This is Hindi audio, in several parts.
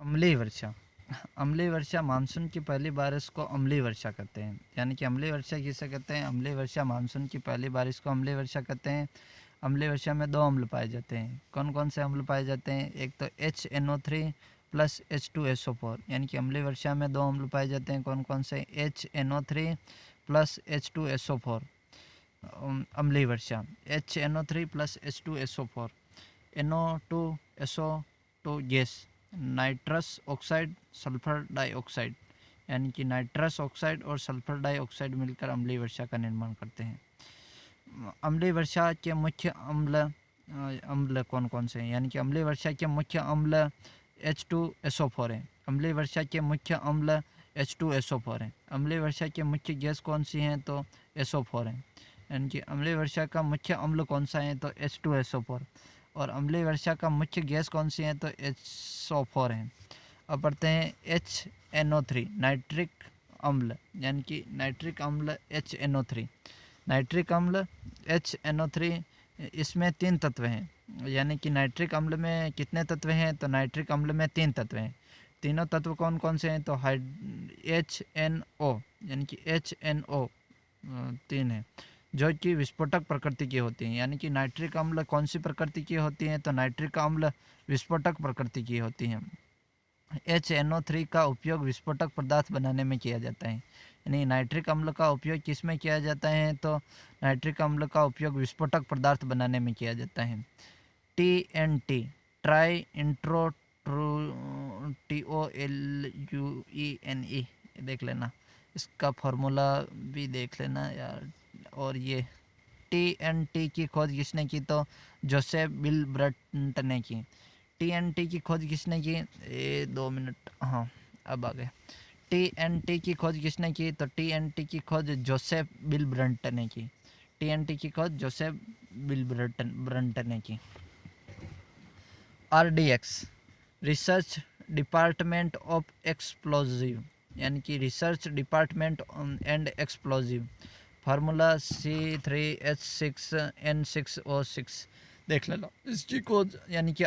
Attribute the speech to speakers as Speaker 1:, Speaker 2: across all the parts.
Speaker 1: अम्लीय वर्षा। अम्लीय वर्षा मानसून की पहली बारिश को अम्लीय वर्षा कहते हैं। यानी कि अम्लीय वर्षा किसे कहते हैं? अम्लीय वर्षा मानसून की पहली बारिश को अम्लीय वर्षा कहते हैं। अम्लीय वर्षा में दो अम्ल पाए जाते हैं। कौन कौन से अम्ल पाए जाते हैं? एक तो HNO3 प्लस H2SO4। यानी कि अम्लीय वर्षा में दो अम्ल पाए जाते हैं। कौन कौन से? HNO3 प्लस H2SO4 अम्लीय वर्षा। HNO3 plus H2SO4, NO2SO2 gas, nitrous oxide, sulphur dioxide. यानी कि नाइट्रस ऑक्साइड और सल्फर डाइऑक्साइड मिलकर अम्लीय वर्षा का निर्माण करते हैं। अम्लीय वर्षा के मुख्य अम्ल कौन कौन से हैं? यानी कि अम्लीय वर्षा के मुख्य अम्ल H2SO4 है। अम्लीय वर्षा के मुख्य अम्ल H2SO4 है। अम्लीय वर्षा के मुख्य गैस कौन सी हैं? तो SO4 है। यानी कि अम्लीय वर्षा का मुख्य अम्ल कौन सा है? तो H2SO4। और अम्लीय वर्षा का मुख्य गैस कौन सी है? तो SO4 है। अब पढ़ते हैं HNO3 नाइट्रिक अम्ल। यानी कि नाइट्रिक अम्ल HNO3, नाइट्रिक अम्ल HNO3, इसमें 3 तत्व हैं। यानी कि नाइट्रिक अम्ल में कितने तत्व हैं? तो नाइट्रिक अम्ल में 3 तत्व हैं। तीनों तत्व कौन कौन से हैं? तो HNO, यानी कि HNO 3 है, जो कि विस्फोटक प्रकृति की होती हैं। यानी कि नाइट्रिक अम्ल कौन सी प्रकृति की होती हैं? तो नाइट्रिक अम्ल विस्फोटक प्रकृति की होती हैं। HNO3 का उपयोग विस्फोटक पदार्थ बनाने में किया जाता है। यानी नाइट्रिक अम्ल का उपयोग किस में किया जाता है? तो नाइट्रिक अम्ल का उपयोग विस्फोटक पदार्थ बनाने में किया जाता है। TNT ट्राई TOLUENE देख लेना, इसका फॉर्मूला भी देख लेना यार। और ये TNT की खोज किसने की? तो जोसेफ विल्ब्रट ने की। TNT की खोज किसने की? 2 मिनट, हाँ अब आ गए। TNT की खोज किसने की? तो TNT की खोज जोसेफ विल्ब्रट ने की। TNT की खोज जोसेफ विल्ब्रट ने की। RDX research department of explosive, यानी कि research department and explosive. Formula C3H6N6O6 देख लेना, इसकी खोज यानी कि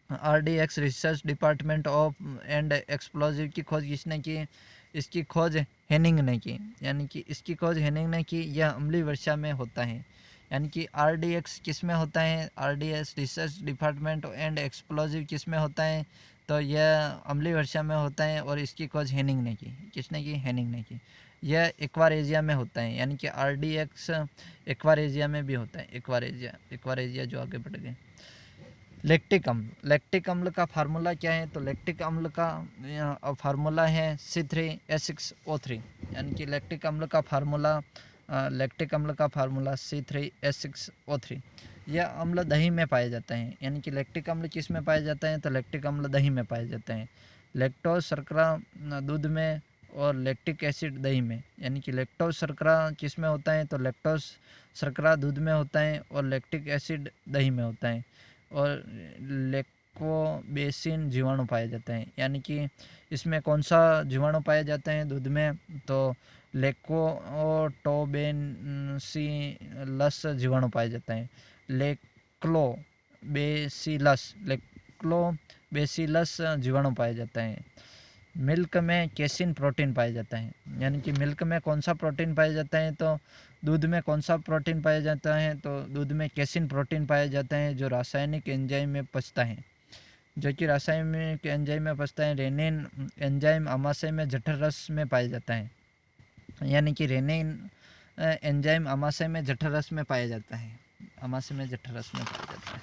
Speaker 1: RDX research department of and explosive की खोज किसने की? इसकी खोज हेनिंग ने की। यानी कि इसकी खोज हेनिंग ने की। यह अम्लीय वर्षा में होता है। यानी कि RDX किस में होता है? RDX research department and explosive किस में होता है? तो यह अम्लीय वर्षा में होता है। और इसकी खोज हेनिंग ने की। किसने की? हेनिंग ने की। यह एक्वारेजिया में होता है। यानी कि RDX एक्वारेजिया में भी होता है। एक्वारेजिया जो आगे बढ़ गए। लैक्टिक अम्ल, लैक्टिक अम्ल का फार्मूला क्या है? तो लैक्टिक अम्ल का फार्मूला है C3H6O3। यानी कि लैक्टिक अम्ल का फार्मूला C3H6O3। यह अम्ल दही में पाए जाते हैं। यानी कि लैक्टिक अम्ल किस में पाए जाते हैं? तो लैक्टिक अम्ल दही में पाए जाते हैं। लैक्टोज शर्करा दूध में और लैक्टिक एसिड दही में। यानी कि लैक्टोज शर्करा किस में होता है? तो लैक्टोज शर्करा दूध में होता है और लैक्टिक एसिड दही में होता है। और लैक्टोबेसिन जीवाणु पाए जाते हैं। यानी कि इसमें कौन सा जीवाणु पाए जाते हैं दूध में? तो लैक्टोबेसिलस जीवाणु पाए जाते हैं। लैक्टोबेसिलस जीवाणु पाए जाता है। मिल्क में केसिन प्रोटीन पाया जाता है। यानी कि मिल्क में कौन सा प्रोटीन पाया जाता है? तो दूध में कौन सा प्रोटीन पाया जाता है? तो दूध में केसिन प्रोटीन पाया जाता है, जो रासायनिक एंजाइम में पचता है। जो कि रासायनिक एंजाइम में पचता है। रेनिन एंजाइम आमाशय में जठर रस में पाया जाता है। यानी कि रेनिन एंजाइम आमाशय में जठर रस में पाया जाता है। आमाशय में जठर रस में पाया जाता है।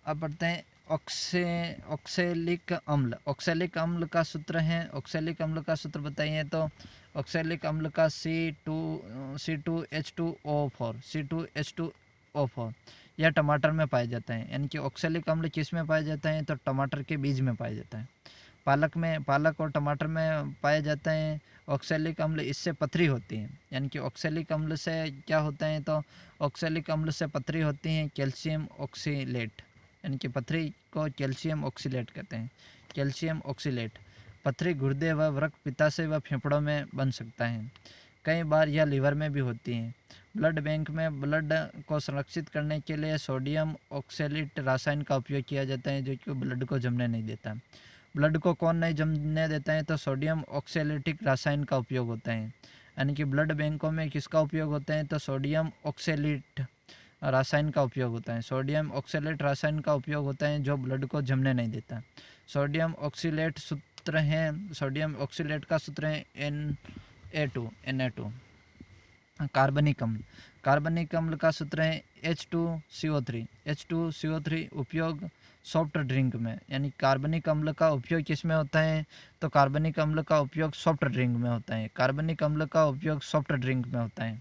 Speaker 1: अब पढ़ते हैं ऑक्सैलिक अम्ल। ऑक्सैलिक अम्ल का सूत्र है, ऑक्सैलिक अम्ल का सूत्र बताइए। तो ऑक्सैलिक अम्ल का C2H2O4 यह टमाटर में पाया जाता है। यानी कि ऑक्सैलिक अम्ल किस में पाया जाता है? तो टमाटर के बीज में पाया जाता है। पालक और टमाटर में पाए जाते हैं ऑक्सैलिक अम्ल। इससे पथरी होती है। यानी कि ऑक्सैलिक अम्ल से क्या होता है? तो ऑक्सैलिक अम्ल से पथरी होती है कैल्शियम ऑक्सीलेट। यानी कि पथरी को कैल्शियम ऑक्सीलेट कहते हैं। Calcium oxalate. पथरी गुर्दे व वृक्क, पित्ताशय व फेफड़ों में बन सकता है। कई बार यह लीवर में भी होती हैं। ब्लड बैंक में ब्लड को संरक्षित करने के लिए सोडियम ऑक्सैलेट रासायन का उपयोग किया जाता है, जो कि ब्लड को जमने नहीं देता। ब्लड को कौन नहीं जमने देता है? तो सोडियम ऑक्सैलेटिक रासायन का उपयोग होता है। यानी कि ब्लड बैंकों में किसका उपयोग होता है? तो सोडियम ऑक्सैलेट रासायन का उपयोग होता है। सोडियम ऑक्सैलेट रासायन का उपयोग होता है जो ब्लड को जमने नहीं देता। सोडियम ऑक्सैलेट सूत्र है, सोडियम ऑक्सैलेट का सूत्र है Na2। कार्बनिक अम्ल, कार्बनिक अम्ल का सूत्र है H2CO3। उपयोग सॉफ्ट ड्रिंक में, यानी कार्बनिक अम्ल का उपयोग किस में होता है? तो कार्बनिक अम्ल का उपयोग सॉफ्ट ड्रिंक में होता है। कार्बनिक अम्ल का उपयोग सॉफ्ट ड्रिंक में होता है,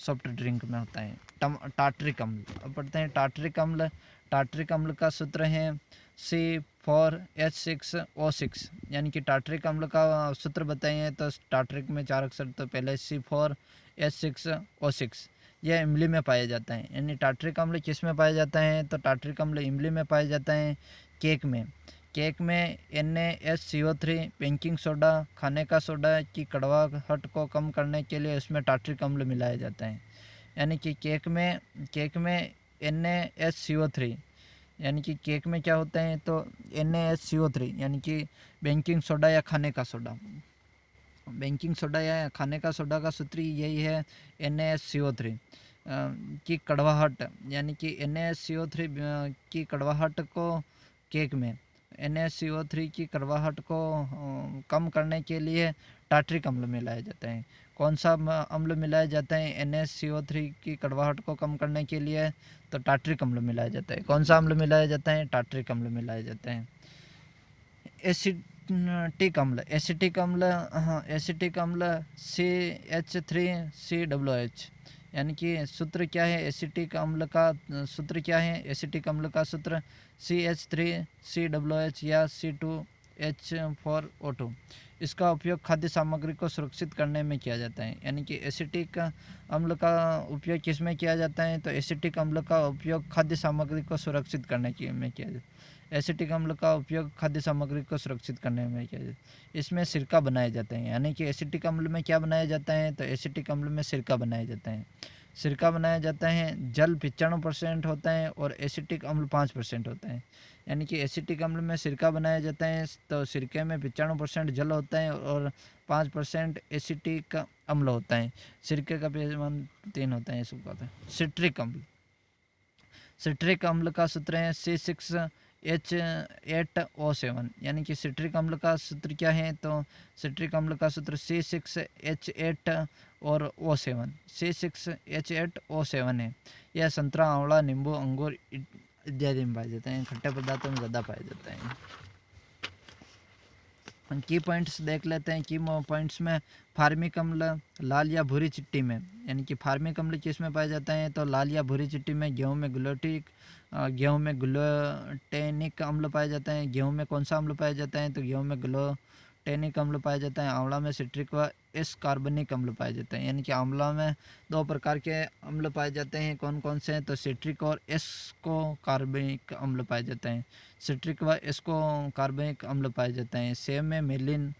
Speaker 1: सॉफ्ट ड्रिंक में होता है। टार्ट्रिक अम्ल, अब पढ़ते हैं टार्ट्रिक अम्ल। टार्ट्रिक अम्ल का सूत्र है C4H6O6। यानी कि टार्ट्रिक अम्ल का सूत्र बताइए तो टार्ट्रिक में 4 अक्षर, तो पहले C4H6O6। यह इमली में पाया जाता है। यानी टार्ट्रिक अम्ल किस में पाया जाता है? तो टार्ट्रिक अम्ल इमली में पाया जाता है। केक में, केक में NaSCO3, बेकिंग सोडा, खाने का सोडा की कड़वाहट को कम करने के लिए उसमें टार्ट्रिक अम्ल मिलाया जाता है। यानी कि केक में NaSCO3, यानी कि केक में क्या होता है? तो NaSCO3 यानी कि बेकिंग सोडा या खाने का सोडा। बेकिंग सोडा या खाने का सोडा का सूत्र यही है NaSCO3 की कड़वाहट, यानी कि NaSCO3 की कड़वाहट को केक में NaCO3 की कड़वाहट को कम करने के लिए टार्ट्रिक अम्ल मिलाया जाता है। कौन सा अम्ल मिलाया जाता है NaCO3 की कड़वाहट को कम करने के लिए? तो टार्ट्रिक अम्ल मिलाया जाता है। कौन सा अम्ल मिलाया जाता है? टार्ट्रिक अम्ल मिलाया जाता है। एसिटिक अम्ल, एसिटिक अम्ल, हाँ एसिटिक अम्ल CH3COOH। यानी कि सूत्र क्या है एसिटिक अम्ल का? सूत्र क्या है एसिटिक अम्ल का सूत्र? CH3COOH या C2H4O2। इसका उपयोग खाद्य सामग्री को सुरक्षित करने में किया जाता है। यानी कि एसिटिक अम्ल का उपयोग किस में किया जाता है? तो एसिटिक अम्ल का उपयोग खाद्य सामग्री को सुरक्षित करने में किया जाता है। एसिटिक अम्ल का उपयोग खाद्य सामग्री को सुरक्षित करने में किया जाता है। इसमें सिरका बनाए जाते हैं। यानी कि एसिटिक अम्ल में क्या बनाया जाता है? तो एसिटिक अम्ल में सिरका बनाया जाता है। सिरका बनाया जाता है। जल 95% होता है और एसिटिक अम्ल 5% होता है। यानी कि एसिटिक अम्ल में सिरका बनाया जाता है तो सिरके में 95% जल होता है और 5% एसिटिक अम्ल होता है। सिरके का परिमाण 3 होता है। इसको कहते हैं सिट्रिक अम्ल। सिट्रिक अम्ल का सूत्र है C6H8O7। यानी कि सिट्रिक अम्ल का सूत्र क्या है? तो सिट्रिक अम्ल का सूत्र C6H8 और O7, C6H8O7 है। यह संतरा, आंवला, नींबू, अंगूर इत्यादि में पाए जाते हैं। खट्टे पदार्थों में ज़्यादा पाए जाते हैं। की पॉइंट्स देख लेते हैं। की पॉइंट्स में फार्मिक अम्ल लाल या भूरी चिट्टी में, यानी कि फार्मिक अम्ल किस में पाया जाता है? तो लाल या भूरी चिट्टी में। गेहूं में ग्लूटेनिक अम्ल पाया जाता है। गेहूं में कौन सा अम्ल पाया जाता है? तो गेहूं में ग्लूटेनिक अम्ल पाया जाता है। आंवला में सिट्रिक व एस कार्बनिक अम्ल पाए जाते हैं। यानी कि आंवला में 2 प्रकार के अम्ल पाए जाते हैं। कौन कौन से हैं? तो सिट्रिक और एस्को कार्बनिक अम्ल पाए जाते हैं। सिट्रिक व एस्को कार्बनिक अम्ल पाए जाते हैं। सेब में मेलिन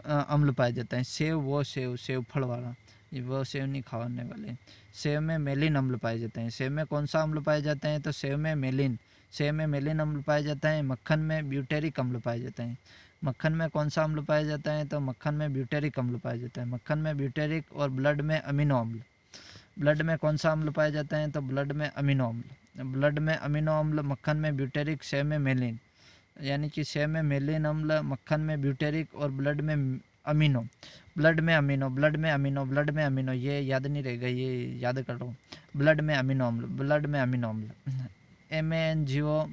Speaker 1: अम्ल पाया जाता है। सेब फल वाला, वो सेब नहीं खाने वाले। सेब में मेलिन अम्ल पाए जाते हैं। सेब में कौन सा अम्ल पाए जाते हैं? तो सेब में मेलिन अम्ल पाया जाता है। मक्खन में ब्यूटेरिक अम्ल पाए जाते हैं। मक्खन में कौन सा अम्ल पाया जाता है? तो मक्खन में ब्यूटेरिक अम्ल पाया जाता है। मक्खन में ब्यूटेरिक। और ब्लड में अमीनो अम्ल। ब्लड में कौन सा अम्ल पाया जाता है? तो ब्लड में अमीनो अम्ल। ब्लड में अमीनो अम्ल, मक्खन में ब्यूटेरिक, सेब में मेलिन। यानी कि सेब में मेलिन अम्ल, मक्खन में ब्यूटेरिक और ब्लड में अमीनो। ब्लड में अमीनो, ये याद नहीं रहेगा, ये याद कर लो। ब्लड में अमीनो अम्ल। MaNGO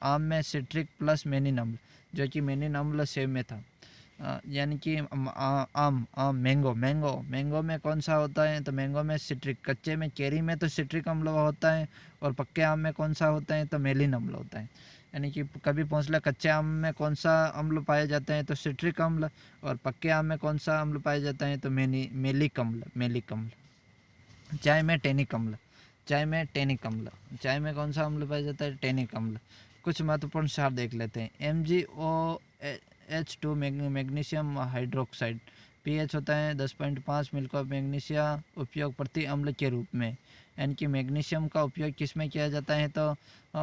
Speaker 1: आम में सिट्रिक प्लस मेनिन अम्ल, जो कि मेनिन अम्ल सेब में था। यानी कि आम मैंगो में कौन सा होता है? तो मैंगो में सिट्रिक। कच्चे में केरी में तो सिट्रिक अम्ल होता है और पक्के आम में कौन सा होता है? तो मेलिन अम्ल होता है। यानी कि कभी पूछ ले कच्चे आम में कौन सा अम्ल पाया जाता है? तो सिट्रिक अम्ल। और पक्के आम में कौन सा अम्ल पाया जाता है? तो मेलिक अम्ल। चाय में टेनिक अम्ल। चाय में कौन सा अम्ल पाया जाता है? टेनिक अम्ल। कुछ महत्वपूर्ण सार देख लेते हैं। MgOH2 मैग्नीशियम हाइड्रोक्साइड, पीएच होता है 10.5 मिल्क ऑफ मैग्नीशिया उपयोग प्रति अम्ल के रूप में। यानी कि मैग्नीशियम का उपयोग किस में किया जाता है, तो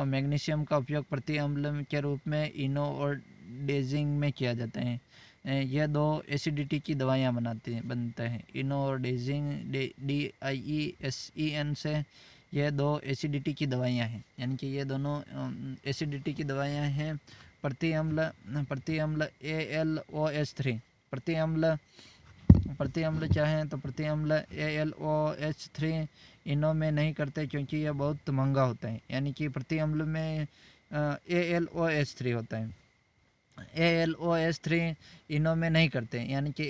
Speaker 1: मैग्नीशियम का उपयोग प्रति अम्ल के रूप में इनो और डेजिंग में किया जाता है। यह दो एसिडिटी की दवाइयाँ बनते हैं। इनो और डेजिंग DIESEN से यह दो एसिडिटी की दवाइयाँ हैं। यानी कि ये दोनों एसिडिटी की दवाइयाँ हैं। प्रति अम्ल ALOH3 प्रति अम्ल क्या है, तो प्रति अम्ल ALOH3 इनों में नहीं करते क्योंकि यह बहुत महंगा होता है। यानी कि प्रति अम्ल में ALOH3 होता है। ALOH3 इनों में नहीं करते। यानी कि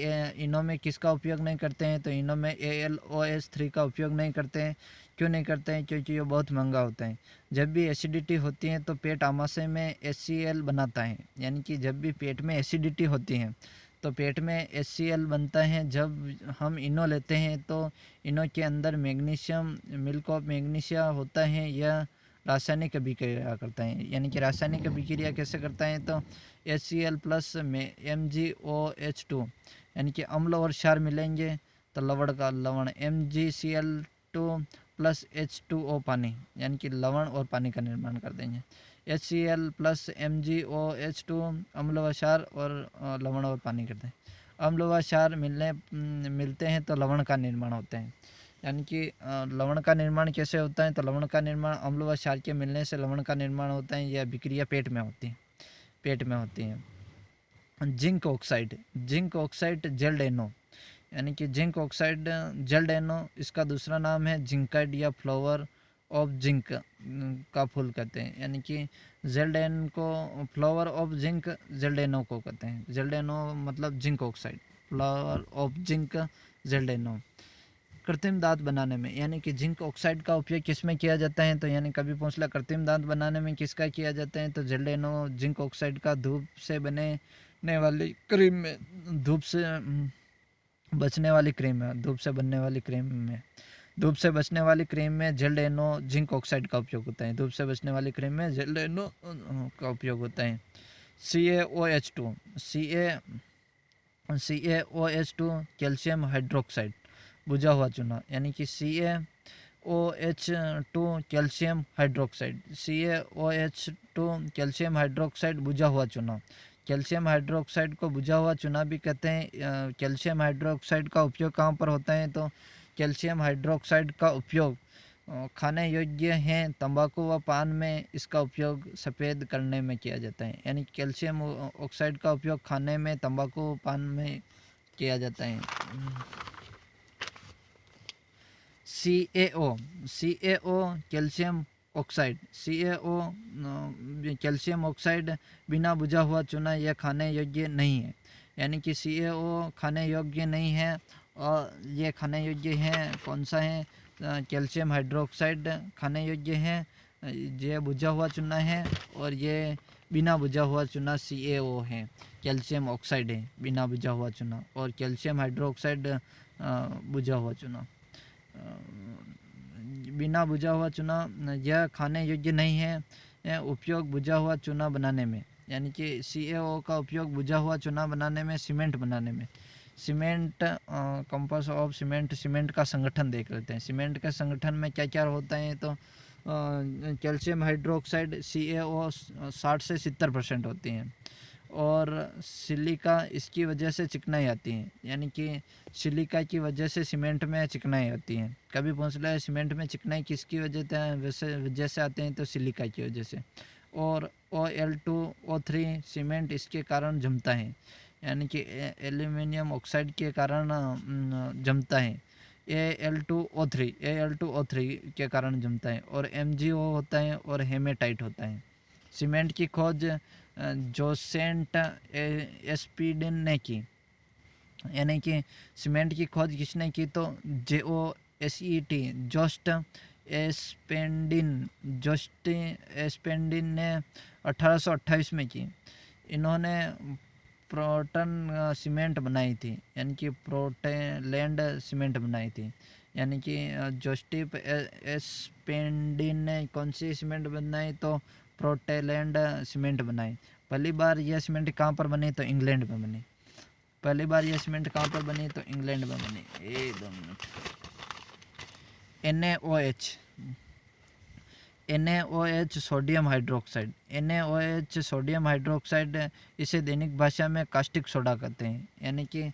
Speaker 1: इनों में किसका उपयोग नहीं करते हैं, तो इनों में ALOH3 का उपयोग नहीं करते हैं। क्यों नहीं करते हैं, क्योंकि ये बहुत महंगा होता है। जब भी एसिडिटी होती है तो पेट आमाशय में HCl बनाता है। यानी कि जब भी पेट में एसिडिटी होती है तो पेट में HCl बनता है। जब हम इनो लेते हैं तो इनो के अंदर मैग्नीशियम मिल्क ऑफ मैग्नीशिया होता है। यह रासायनिक अभिक्रिया करता है। यानी कि रासायनिक अभिक्रिया कैसे करता है, तो HCl प्लस में MgOH2 यानी कि अम्ल और क्षार मिलेंगे तो लवण का लवण MgCl2 प्लस H2O पानी, यानी कि लवण और पानी का निर्माण कर देंगे। HCl प्लस MgOH2 अम्ल व क्षार और लवण और पानी करते हैं। अम्ल व क्षार मिलते हैं तो लवण का निर्माण होता है। यानी कि लवण का निर्माण कैसे होता है, तो लवण का निर्माण अम्ल व क्षार के मिलने से लवण का निर्माण होता है। यह अभिक्रिया पेट में होती है। जिंक ऑक्साइड जेल्डेनो, यानी कि जिंक ऑक्साइड जेल्डेनो इसका दूसरा नाम है जिंकाइड या फ्लावर ऑफ जिंक का फूल कहते हैं। यानी कि जेल्डेन को फ्लावर ऑफ जिंक जेल्डेनो को कहते हैं। जेल्डेनो मतलब zinc oxide, flower of zinc जेल्डेनो। कृत्रिम दांत बनाने में, यानी कि जिंक ऑक्साइड का उपयोग किस में किया जाता है, तो यानी कभी पूछ ला कृत्रिम दांत बनाने में किसका किया जाता है, तो जेल्डेनो जिंक ऑक्साइड का धूप से बनने वाली क्रीम में धूप से बचने वाली क्रीम है धूप से बनने वाली क्रीम में धूप से बचने वाली क्रीम में जेल्डेनो जिंक ऑक्साइड का उपयोग होता है। धूप से बचने वाली क्रीम में जेल्डेनो का उपयोग होता है। CaOH2 कैल्शियम हाइड्रोक्साइड बुझा हुआ चूना, यानी कि CaOH2 कैल्शियम हाइड्रोक्साइड बुझा हुआ चूना। कैल्शियम हाइड्रोक्साइड को बुझा हुआ चूना भी कहते हैं। कैल्शियम हाइड्रोक्साइड का उपयोग कहाँ पर होता है, तो कैल्शियम हाइड्रोक्साइड का उपयोग खाने योग्य हैं तंबाकू व पान में इसका उपयोग सफ़ेद करने में किया जाता है। यानी कैल्शियम ऑक्साइड का उपयोग खाने में तंबाकू पान में किया जाता है। CaO calcium oxide calcium oxide बिना बुझा हुआ चूना यह खाने योग्य नहीं है। यानी कि CaO खाने योग्य नहीं है और ये खाने योग्य है कौन सा है, कैल्शियम हाइड्रोक्साइड खाने योग्य है। ये बुझा हुआ चूना है और ये बिना बुझा हुआ चूना CaO है। कैल्शियम ऑक्साइड है बिना बुझा हुआ चूना और कैल्शियम हाइड्रोक्साइड बुझा हुआ चूना। बिना बुझा हुआ चूना यह खाने योग्य नहीं है। उपयोग बुझा हुआ चूना बनाने में, यानी कि CaO का उपयोग बुझा हुआ चूना बनाने में, सीमेंट बनाने में। सीमेंट कंपोज ऑफ सीमेंट का संगठन देख लेते हैं। सीमेंट के संगठन में क्या क्या होता है, तो कैल्शियम हाइड्रोक्साइड CaO 60 से 70% होती हैं और सिलिका इसकी वजह से चिकनाई आती है। यानी कि सिलिका की वजह से सीमेंट में चिकनाई आती है। कभी पूछ लिया सीमेंट में चिकनाई किसकी वजह से आते हैं, तो सिलिका की वजह से। और Al2O3 सीमेंट इसके कारण जमता है, यानी कि एल्यूमिनियम ऑक्साइड के कारण जमता है। Al2O3 के कारण जमता है और MgO होता है और हेमेटाइट होता है। सीमेंट की खोज जोसेंट एस्पिडिन ने की, यानी कि सीमेंट की खोज किसने की, तो JOSET जोस्ट एस्पेंडिन ने 1828 में की। इन्होंने प्रोटन सीमेंट बनाई थी, यानी कि प्रोटेलैंड सीमेंट बनाई थी। यानी कि जोस्टिप एस्पेंडिन ने कौन सी सीमेंट बनाई, तो प्रोटेलैंड सीमेंट बनाई। पहली बार यह सीमेंट कहाँ पर बनी, तो इंग्लैंड में बनी। पहली बार ये सीमेंट कहाँ पर बनी? तो इंग्लैंड में बनी। 2 minute. NaOH, NaOH sodium hydroxide, NaOH sodium hydroxide, इसे दैनिक भाषा में कास्टिक सोडा कहते हैं। यानी कि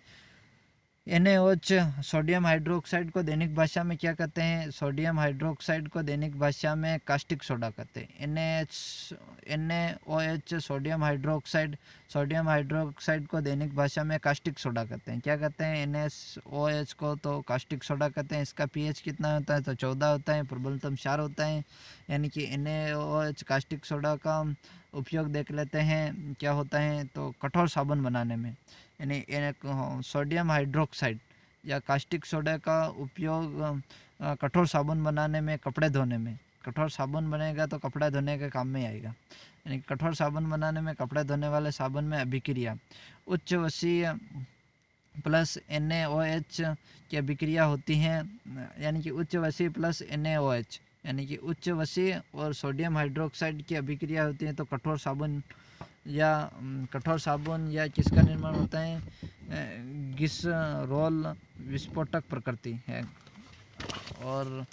Speaker 1: NaOH सोडियम हाइड्रोक्साइड को दैनिक भाषा में क्या कहते हैं? सोडियम हाइड्रोक्साइड को दैनिक भाषा में कास्टिक सोडा कहते हैं। NaOH सोडियम हाइड्रोक्साइड को दैनिक भाषा में कास्टिक सोडा कहते हैं। क्या कहते हैं? NaOH को तो कास्टिक सोडा कहते हैं। इसका pH कितना होता है? तो 14 होता है, प्रबलतम क्षार होता है। यानी कि NaOH कास्टिक सोडा का उपयोग देख लेते हैं क्या होता है, तो कठोर साबुन बनाने में, यानी सोडियम हाइड्रोक्साइड या कास्टिक सोडा का उपयोग कठोर साबुन बनाने में, कपड़े धोने में। कठोर साबुन बनेगा तो कपड़ा धोने के काम में आएगा। यानी कठोर साबुन बनाने में, कपड़े धोने वाले साबुन में अभिक्रिया उच्च वसीय प्लस NaOH की अभिक्रिया होती हैं। यानी कि उच्च वसीय प्लस NaOH, यानी कि उच्च वसीय और सोडियम हाइड्रोक्साइड की अभिक्रिया होती है, तो कठोर साबुन या किसका निर्माण होता है? ग्लिसरॉल विस्फोटक प्रकृति है। और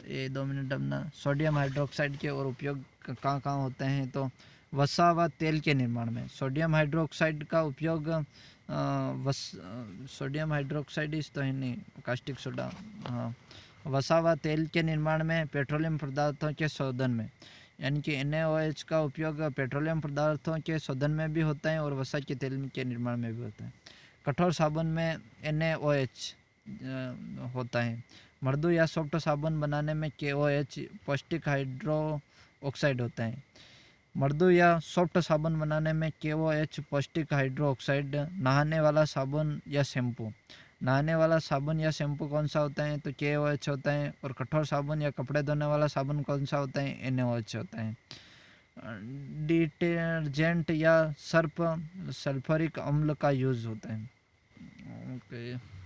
Speaker 1: ये 2 मिनट अपना सोडियम हाइड्रोक्साइड के और उपयोग कहाँ कहाँ होते हैं? तो वसा व तेल के निर्माण में सोडियम हाइड्रोक्साइड का उपयोग सोडियम हाइड्रोक्साइड इस तो है नहीं, कास्टिक सोडा, हाँ, वसा व तेल के निर्माण में, पेट्रोलियम पदार्थों के शोधन में। यानी कि NaOH का उपयोग पेट्रोलियम पदार्थों के शोधन में भी होता है और वसा के तेल के निर्माण में भी होता है। कठोर साबुन में NaOH होता है। मृदु या सॉफ्ट साबुन बनाने में KOH पौष्टिक हाइड्रो ऑक्साइड होता है। मृदु या सॉफ्ट साबुन बनाने में KOH पौष्टिक हाइड्रो ऑक्साइड। नहाने वाला साबुन या शैम्पू, नहाने वाला साबुन या शैम्पू कौन सा होता है? तो KOH होता है। और कठोर साबुन या कपड़े धोने वाला साबुन कौन सा होता है? NaOH होता है। डिटर्जेंट या सर्फ सल्फ्यूरिक अम्ल का यूज़ होता है। ओके।